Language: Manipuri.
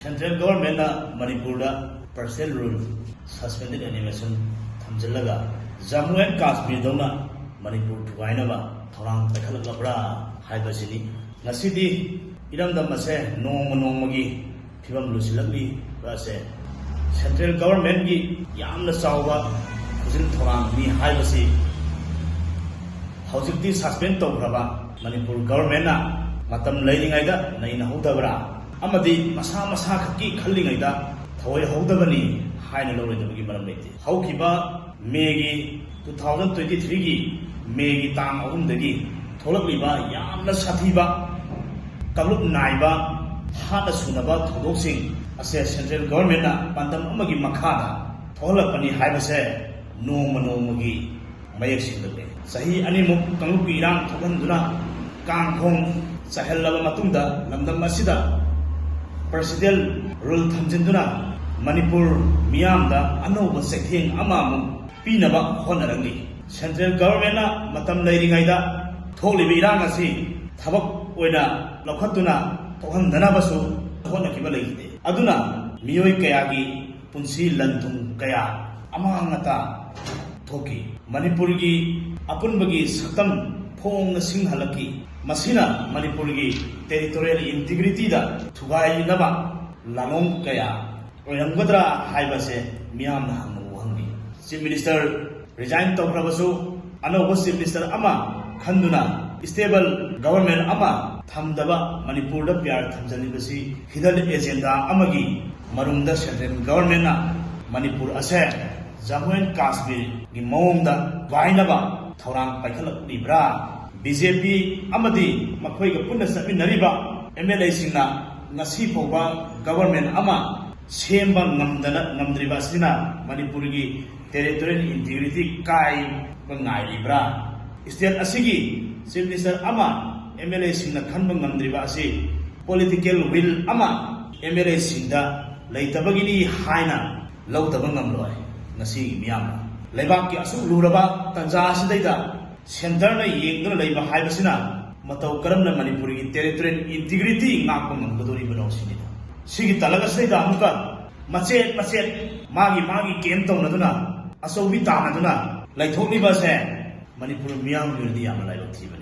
Central government na Manipur parcel rule suspended animation thamjillaga Jammu and Kashmir dona Manipur thugainaba thorang takhalakabra haibasini ngasidi iramdam ase nongmagi phibam lusilakli base central government gi yamna chawba hujin thorang ni haibasi hojikti suspend tawraba Manipur government na matam leiringaida naina hodabra amadi masa khaki khallingaida thawai hodabani haina lawredabagi maram leite haukiba May 2023 gi May gi tang ahumdagi tholakliba yamna sathiba kalup naiba hada sunaba thodoksing ase central government na pandam amagi makhada tholapani haibase nongmagi mayak singdale sahi animuk kanglupi irang tholanduna kangkhong sahellaba matungda lamdam asida presidential rule thamjinduna Manipur miyamda anoba sekheng amamu pinaba honarangli central government na matam leiringaida tholibi irang asi thabak oina lokhatuna tohandanabasu honakiba leite aduna miyoi kayagi punsi lantung kaya amangata thoki Manipurgi apunbagi saktam phong singhalaki masina Manipurgi territorial integrity da thugai naba lalong kaya oyangadra haibase miyamna hangni chief minister resign tawrabasu anoba chief minister ama khanduna stable government ama thamdaba Manipur da pyar thamjalibasi hidden agenda amagi marumda central government na Manipur ase Jammu and Kashmir gi maungda gainaba thorang paikhalakibra BJP amadi makhoiga punna saminariba MLA singna ngasi pawba government ama semba ngamdriba sina Manipurgi territorial integrity kai bangai libra state asigi chief minister ama MLA singna khanba ngamdriba asi political will ama MLA singda leitabagini haina lawdaba ngamloi ngasi miyam leibak ki asu luraba tanja sidaida center na yengdana leiba haibasina matau karamna Manipurgi territorial integrity ngakpa ngamgadori banawsini sigi talaga saida amuka macet magi kem tawna asaubi tanaduna laithokliba se Manipur miyam yurdi yamna laibak thibani